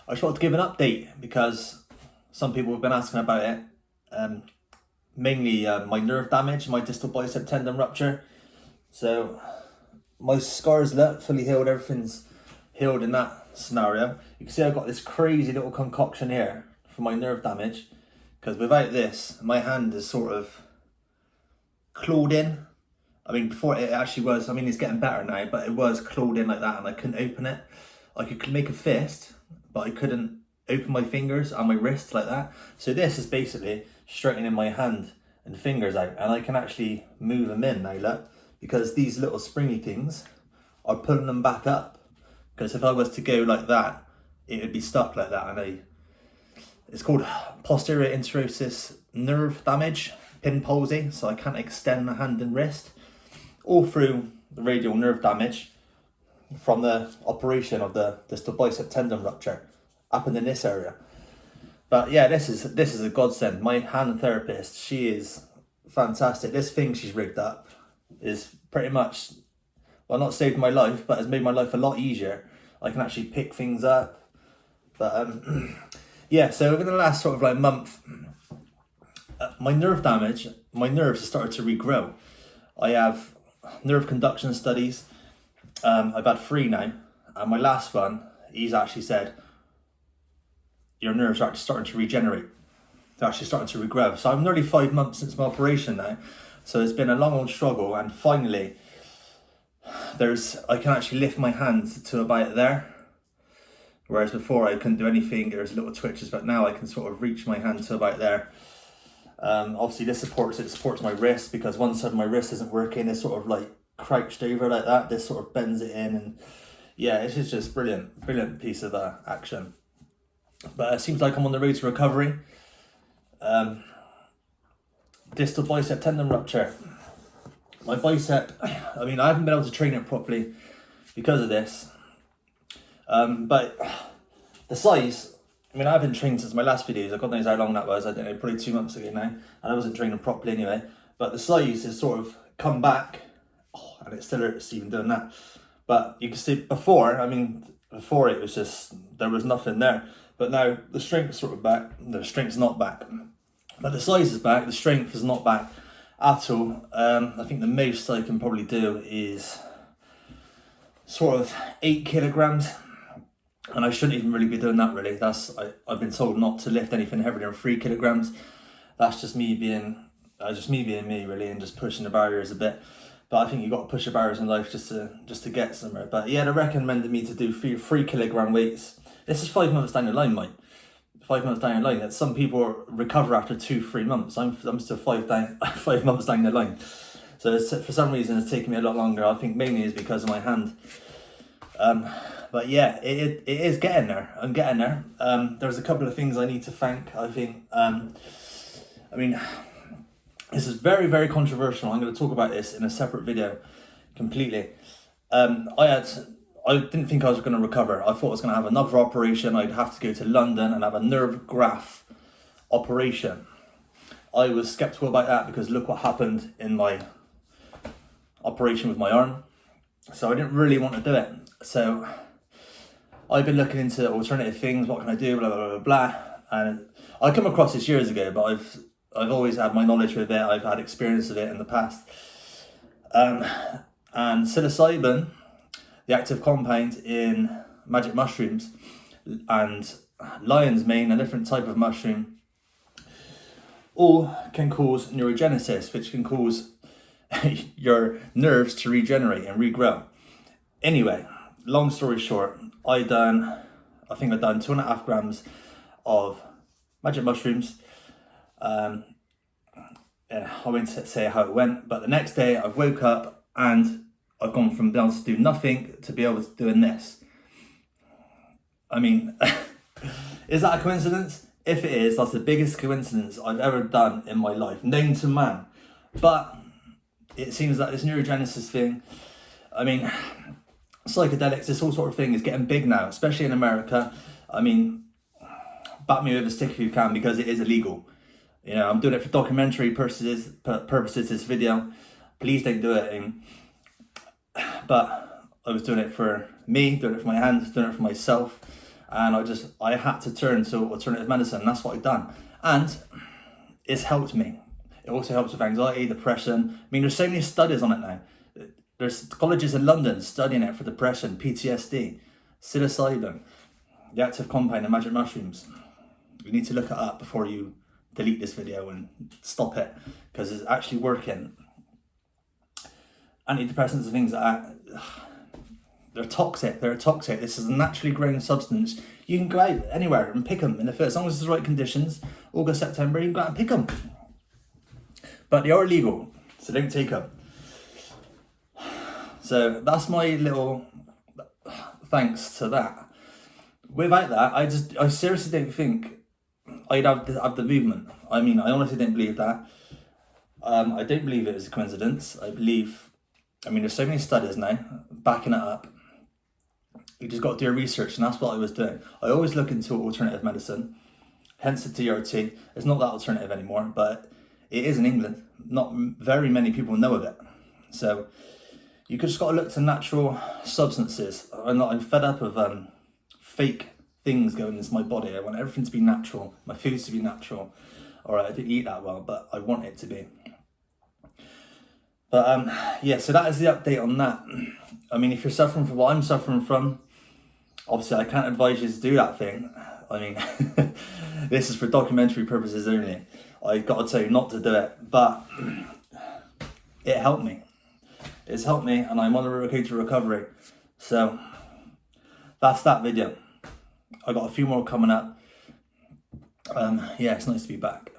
I just wanted to give an update because some people have been asking about it. Mainly my nerve damage, my distal bicep tendon rupture. So my scars look fully healed, everything's healed in that scenario. You can see I've got this crazy little concoction here for my nerve damage, because without this, my hand is sort of clawed in. I mean, before it actually was, I mean, it's getting better now, but it was clawed in like that and I couldn't open it. I could make a fist, but I couldn't open my fingers and my wrists like that. So this is basically straightening my hand and fingers out, and I can actually move them in now, look, because these little springy things are pulling them back up. Because if I was to go like that, it would be stuck like that, and it's called posterior interosseous nerve damage, pin palsy, so I can't extend the hand and wrist, all through the radial nerve damage from the operation of the distal bicep tendon rupture happened in this area. But yeah, this is a godsend. My hand therapist, she is fantastic. This thing she's rigged up is pretty much, well, not saved my life, but has made my life a lot easier. I can actually pick things up. But yeah, so over the last sort of like month, my nerve damage, my nerves have started to regrow. I have nerve conduction studies. I've had 3 now, and my last one, he's actually said, your nerves are actually starting to regenerate. They're actually starting to regrow. So I'm nearly 5 months since my operation now. So it's been a long old struggle, and finally, I can actually lift my hand to about there. Whereas before I couldn't do anything, there was little twitches, but now I can sort of reach my hand to about there. Obviously this supports my wrist, because one side of my wrist isn't working. It's sort of like crouched over like that. This sort of bends it in, and yeah, it's just brilliant piece of action. But it seems like I'm on the road to recovery. Distal bicep tendon rupture. My bicep, I mean, I haven't been able to train it properly because of this. But the size, I mean, I haven't trained since my last videos. I God knows how long that was. I don't know, probably 2 months ago now. And I wasn't training properly anyway. But the size has sort of come back. Oh, and it still hurts even doing that. But you can see before, I mean, before it was just, there was nothing there. But now the strength's sort of back. The strength's not back. But the size is back. The strength is not back at all. I think the most I can probably do is sort of 8 kilograms. And I shouldn't even really be doing that, really. I've been told not to lift anything heavier than 3 kilograms. That's just me being me, really, and just pushing the barriers a bit. But I think you've got to push the barriers in life just to get somewhere. But yeah, they recommended me to do 3 kilogram weights. This is 5 months down the line, mate. 5 months down the line. That some people recover after 2-3 months. I'm still 5 months down the line. So for some reason it's taking me a lot longer. I think mainly is because of my hand. But yeah, it is getting there. I'm getting there. There's a couple of things I need to thank. I think. I mean, this is very, very controversial. I'm going to talk about this in a separate video, completely. I didn't think I was going to recover. I thought I was going to have another operation. I'd have to go to London and have a nerve graft operation. I was skeptical about that because look what happened in my operation with my arm. So I didn't really want to do it. So I've been looking into alternative things. What can I do? Blah, blah, blah, blah. And I come across this years ago, but I've always had my knowledge with it. I've had experience of it in the past. And psilocybin, the active compound in magic mushrooms, and lion's mane, a different type of mushroom, all can cause neurogenesis, which can cause your nerves to regenerate and regrow. Anyway, long story short, I think I've done 2.5 grams of magic mushrooms. I won't say how it went, but the next day I woke up and I've gone from being able to do nothing to be able to doing this. I mean, is that a coincidence? If it is, that's the biggest coincidence I've ever done in my life, known to man. But it seems that this neurogenesis thing, I mean, psychedelics, this whole sort of thing is getting big now, especially in America. I mean, bat me with a stick if you can, because it is illegal. You know, I'm doing it for documentary purposes, this video. Please don't do it. But I was doing it for me, doing it for my hands, doing it for myself. and I had to turn to alternative medicine, and that's what I've done. And it's helped me. It also helps with anxiety, depression. I mean, there's so many studies on it now. There's colleges in London studying it for depression, PTSD, psilocybin, the active compound in magic mushrooms. You need to look it up before you delete this video and stop it, because it's actually working. Antidepressants and things like that, they're toxic. This is a naturally grown substance. You can go out anywhere and pick them in the field, as long as it's the right conditions. August, September, you can go out and pick them. But they are illegal, so don't take them. So that's my little thanks to that. Without that, I seriously don't think I'd have the movement. I mean, I honestly don't believe that. I don't believe it was a coincidence. I mean, there's so many studies now backing it up. You just got to do your research, and that's what I was doing. I always look into alternative medicine, hence the TRT. It's not that alternative anymore, but it is in England. Not very many people know of it. So you just got to look to natural substances. I'm fed up of fake things going into my body. I want everything to be natural, my foods to be natural. All right, I didn't eat that well, but I want it to be. But yeah, so that is the update on that. I mean, if you're suffering from what I'm suffering from, obviously I can't advise you to do that thing. I mean, this is for documentary purposes only. I got to tell you not to do it, but it helped me. It's helped me, and I'm on the road to recovery. So that's that video. I got a few more coming up. Yeah, it's nice to be back.